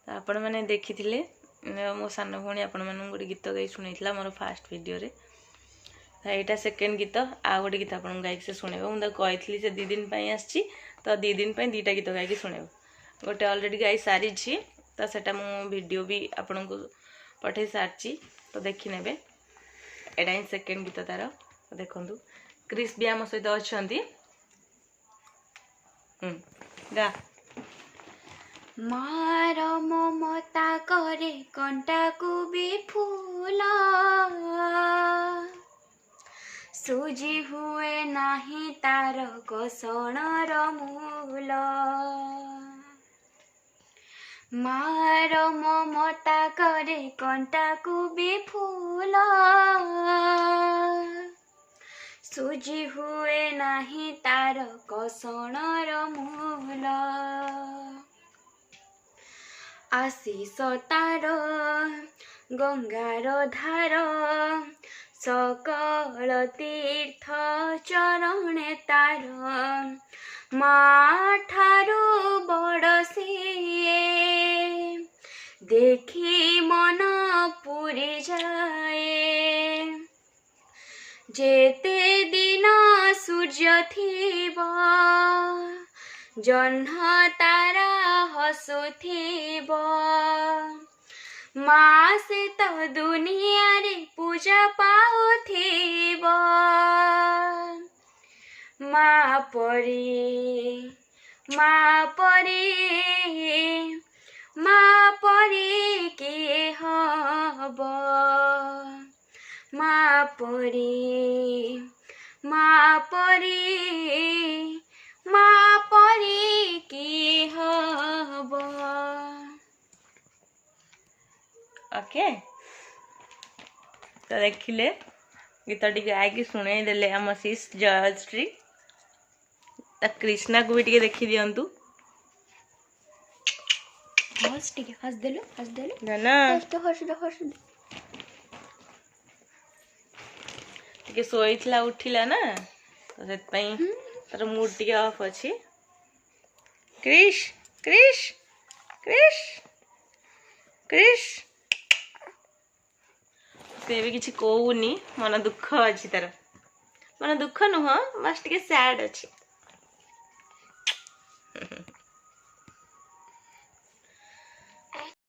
तो आपण मैंने देखी मो सान भौणी आपण मानू गोटे गीत गाई शुणी मोर फास्ट वीडियो रे यहाँ सेकेंड गीत आ गोटे गीत आपन गायक से शुणेब मुझे कही से 2 दिन आसी तो 2 दिन 2टा गीत गायक शुणेब गोटे अलरेडी गाई सारी तो सेटा मु वीडियो भी आपन को पठे सारी तो देखी ने एटा ही सेकेंड गीत तार तो देखु क्रिस भी आम सहित अच्छा गा मार ममता करे कंटा को भी फूला सूजी हुए नाही तार कसणर मूल मार ममता करे कंटा को भी फूला सूजी हुए नाही तार कसणर मूल आशीष तार गंगार धार सकल तीर्थ चरणे तार माँ ठारू बड़ सिए देखी मन पूरी जाए जेते दिन सूर्य थिबा जह्न तारा हसुथिब माँ से तो दुनिया रे पूजा पाउथिब माँ परी माँ परी माँ परी के हब माँ परी माँ परी माँ परी की हब ओके तो देखिले गीत टी गायकी शुणे देले आम शिश जयश्री तो कृष्णा को भी टे देखी दिंतु हस टिके हस देलो ना हस टिके सोईला उठिला ना तो से तार मूड टी ऑफ अच्छी क्रिश क्रिश क्रिश क्रिश से भी किसी कहूनी मन दुख अच्छी तार मन दुख नुह बस टे सैड अच्छी